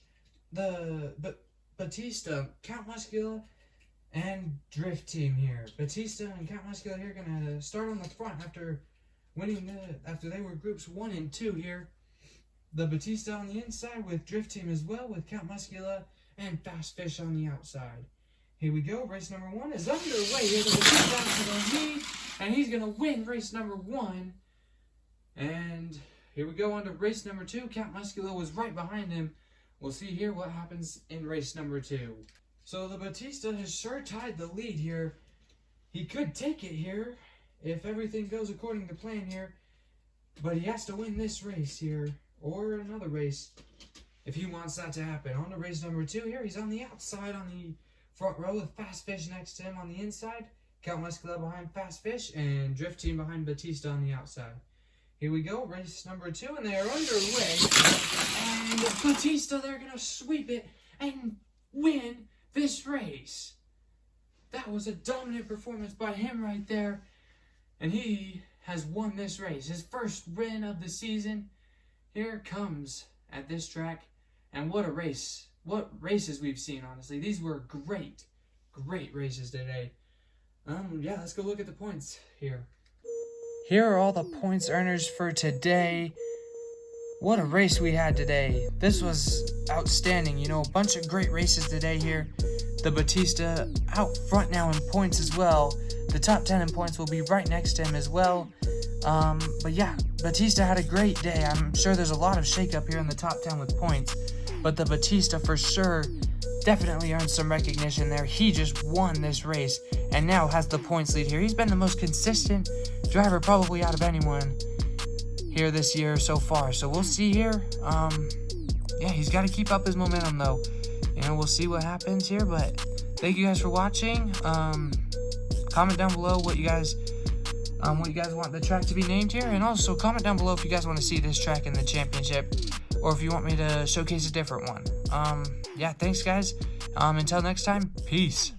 A: the Batista, Count Muscula, and Drift Team here. Batista and Count Muscula here going to start on the front after they were groups 1 and 2 here. The Batista on the inside with Drift Team as well, with Count Muscula and Fast Fish on the outside. Here we go, race number 1 is underway here. The Batista out to the lead, and he's going to win race number 1. And here we go on to race number 2. Count Muscula was right behind him. We'll see here what happens in race number 2. So the Batista has sure tied the lead here. He could take it here if everything goes according to plan here, but he has to win this race here, or another race, if he wants that to happen. On to race number 2 here. He's on the outside on the front row with Fast Fish next to him on the inside. Count Muscula behind Fast Fish, and Drift Team behind Batista on the outside. Here we go, race number 2, and they are underway. And Batista, they're going to sweep it and win this race. That was a dominant performance by him right there. And he has won this race. His first win of the season here comes at this track. And what a race. What races we've seen, honestly. These were great races today. Yeah, let's go look at the points here. Here are all the points earners for today. What a race we had today. This was outstanding. You know, a bunch of great races today here. The Batista out front now in points as well. The top 10 in points will be right next to him as well. But yeah, Batista had a great day. I'm sure there's a lot of shakeup here in the top 10 with points. But the Batista for sure definitely earned some recognition there. He just won this race and now has the points lead here. He's been the most consistent driver probably out of anyone here this year so far. So we'll see here. Yeah, he's got to keep up his momentum though. You know, we'll see what happens here. But thank you guys for watching. Comment down below what you guys want the track to be named here, and also comment down below if you guys want to see this track in the championship, or if you want me to showcase a different one. Yeah, thanks guys. Until next time, peace.